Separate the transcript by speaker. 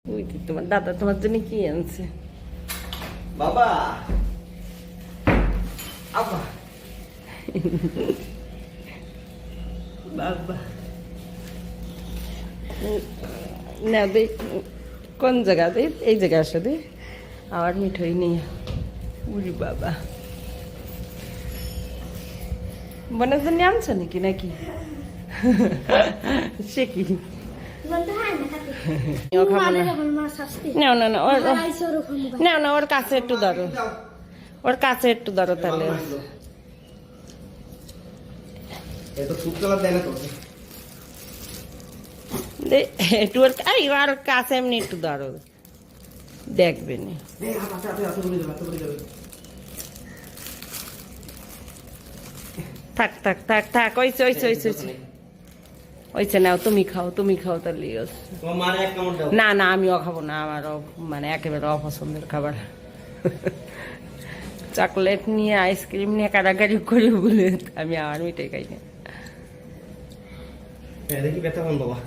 Speaker 1: ওই যে তোমার দাদা তোমার জন্য কি আনছে
Speaker 2: বাবা আব্বা
Speaker 1: বাবা না দে কোন জায়গাতে এই জায়গার সাথে আবার মিঠাই নেই উরি বাবা বোনের জন্য আনছো নাকি সে কি না না না না না ওর কাছে একটু ধরো ওর কাছে একটু ধরো তাহলে একটু আর কাছে এমনি একটু ধরো দেখবে না থাক থাক থাক থাক ওইছে ওইছে ওইছে ওইছে নাও তুমি খাও তাহলে না না আমিও খাবো না আমারও মানে একেবারে অপছন্দের খাবার চকলেট নিয়ে আইসক্রিম নিয়ে কারাগারি করি বলে আমি আর মিটাই খাই না
Speaker 2: দেখি ব্যথা কোন বাবা